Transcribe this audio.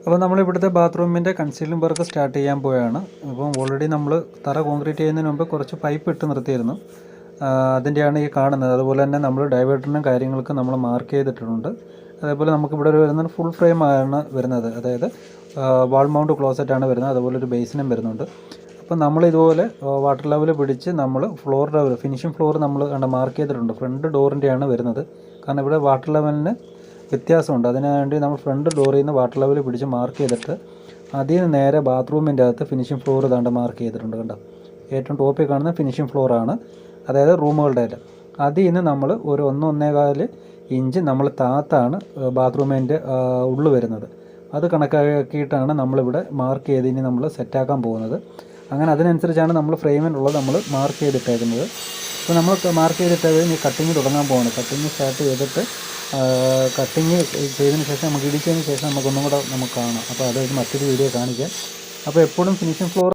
അപ്പോൾ നമ്മൾ ഇവിടുത്തെ ബാത്റൂമിൻ്റെ കൺസീലിംഗ് വർക്ക് സ്റ്റാർട്ട് ചെയ്യാൻ പോവുകയാണ്. അപ്പം ഓൾറെഡി നമ്മൾ തറ കോൺക്രീറ്റ് ചെയ്യുന്നതിന് മുമ്പ് കുറച്ച് പൈപ്പ് ഇട്ട് നിർത്തിയിരുന്നു. അതിൻ്റെയാണ് ഈ കാണുന്നത്. അതുപോലെ തന്നെ നമ്മൾ ഡൈവേർട്ടറിനും കാര്യങ്ങൾക്ക് നമ്മൾ മാർക്ക് ചെയ്തിട്ടുണ്ട്. അതേപോലെ നമുക്കിവിടെ ഒരു വരുന്നത് ഫുൾ ഫ്രെയിം ആണ് വരുന്നത്. അതായത് വാൾ മൗണ്ട് ക്ലോസറ്റാണ് വരുന്നത്. അതുപോലെ ഒരു ബേസിനും വരുന്നുണ്ട്. അപ്പോൾ നമ്മൾ ഇതുപോലെ വാട്ടർ ലെവൽ പിടിച്ച് നമ്മൾ ഫ്ലോർ ലെവൽ ഫിനിഷിംഗ് ഫ്ലോർ നമ്മൾ മാർക്ക് ചെയ്തിട്ടുണ്ട്. ഫ്രണ്ട് ഡോറിൻ്റെയാണ് വരുന്നത്. കാരണം ഇവിടെ വാട്ടർ ലെവലിന് വ്യത്യാസമുണ്ട്. അതിനുവേണ്ടി നമ്മൾ ഫ്രണ്ട് ഡോറിൽ നിന്ന് വാട്ടർ ലെവൽ പിടിച്ച് മാർക്ക് ചെയ്തിട്ട് അതിൽ നിന്ന് നേരെ ബാത്റൂമിൻ്റെ അകത്ത് ഫിനിഷിംഗ് ഫ്ലോർ ഇതാണ്ട് മാർക്ക് ചെയ്തിട്ടുണ്ട്. കണ്ടോ, ഏറ്റവും ടോപ്പിൽ കാണുന്ന ഫിനിഷിംഗ് ഫ്ലോറാണ്, അതായത് റൂമുകളുടെ എല്ലാം. അതിൽ നിന്ന് നമ്മൾ ഒരു 1-1.25 ഇഞ്ച് നമ്മൾ താത്താണ് ബാത്റൂമിൻ്റെ ഉള്ളു വരുന്നത്. അത് കണക്കാക്കിയിട്ടാണ് നമ്മളിവിടെ മാർക്ക് ചെയ്ത് ഇനി നമ്മൾ സെറ്റാക്കാൻ പോകുന്നത്. അങ്ങനെ അതിനനുസരിച്ചാണ് നമ്മൾ ഫ്രെയിമിനുള്ളത് നമ്മൾ മാർക്ക് ചെയ്തിട്ടേക്കുന്നത്. അപ്പോൾ നമ്മൾ മാർക്ക് ചെയ്തിട്ടത് ഇനി കട്ടിങ് തുടങ്ങാൻ പോവാണ്. കട്ടിങ് സ്റ്റാർട്ട് ചെയ്തിട്ട് കട്ടിങ് ചെയ്തതിന് ശേഷം നമുക്ക് ഇടിച്ചതിന് ശേഷം നമുക്കൊന്നും കൂടെ നമുക്ക് കാണാം. അപ്പോൾ അത് മറ്റൊരു വീഡിയോ കാണിക്കാം. അപ്പോൾ എപ്പോഴും ഫിനിഷിംഗ് ഫ്ലോർ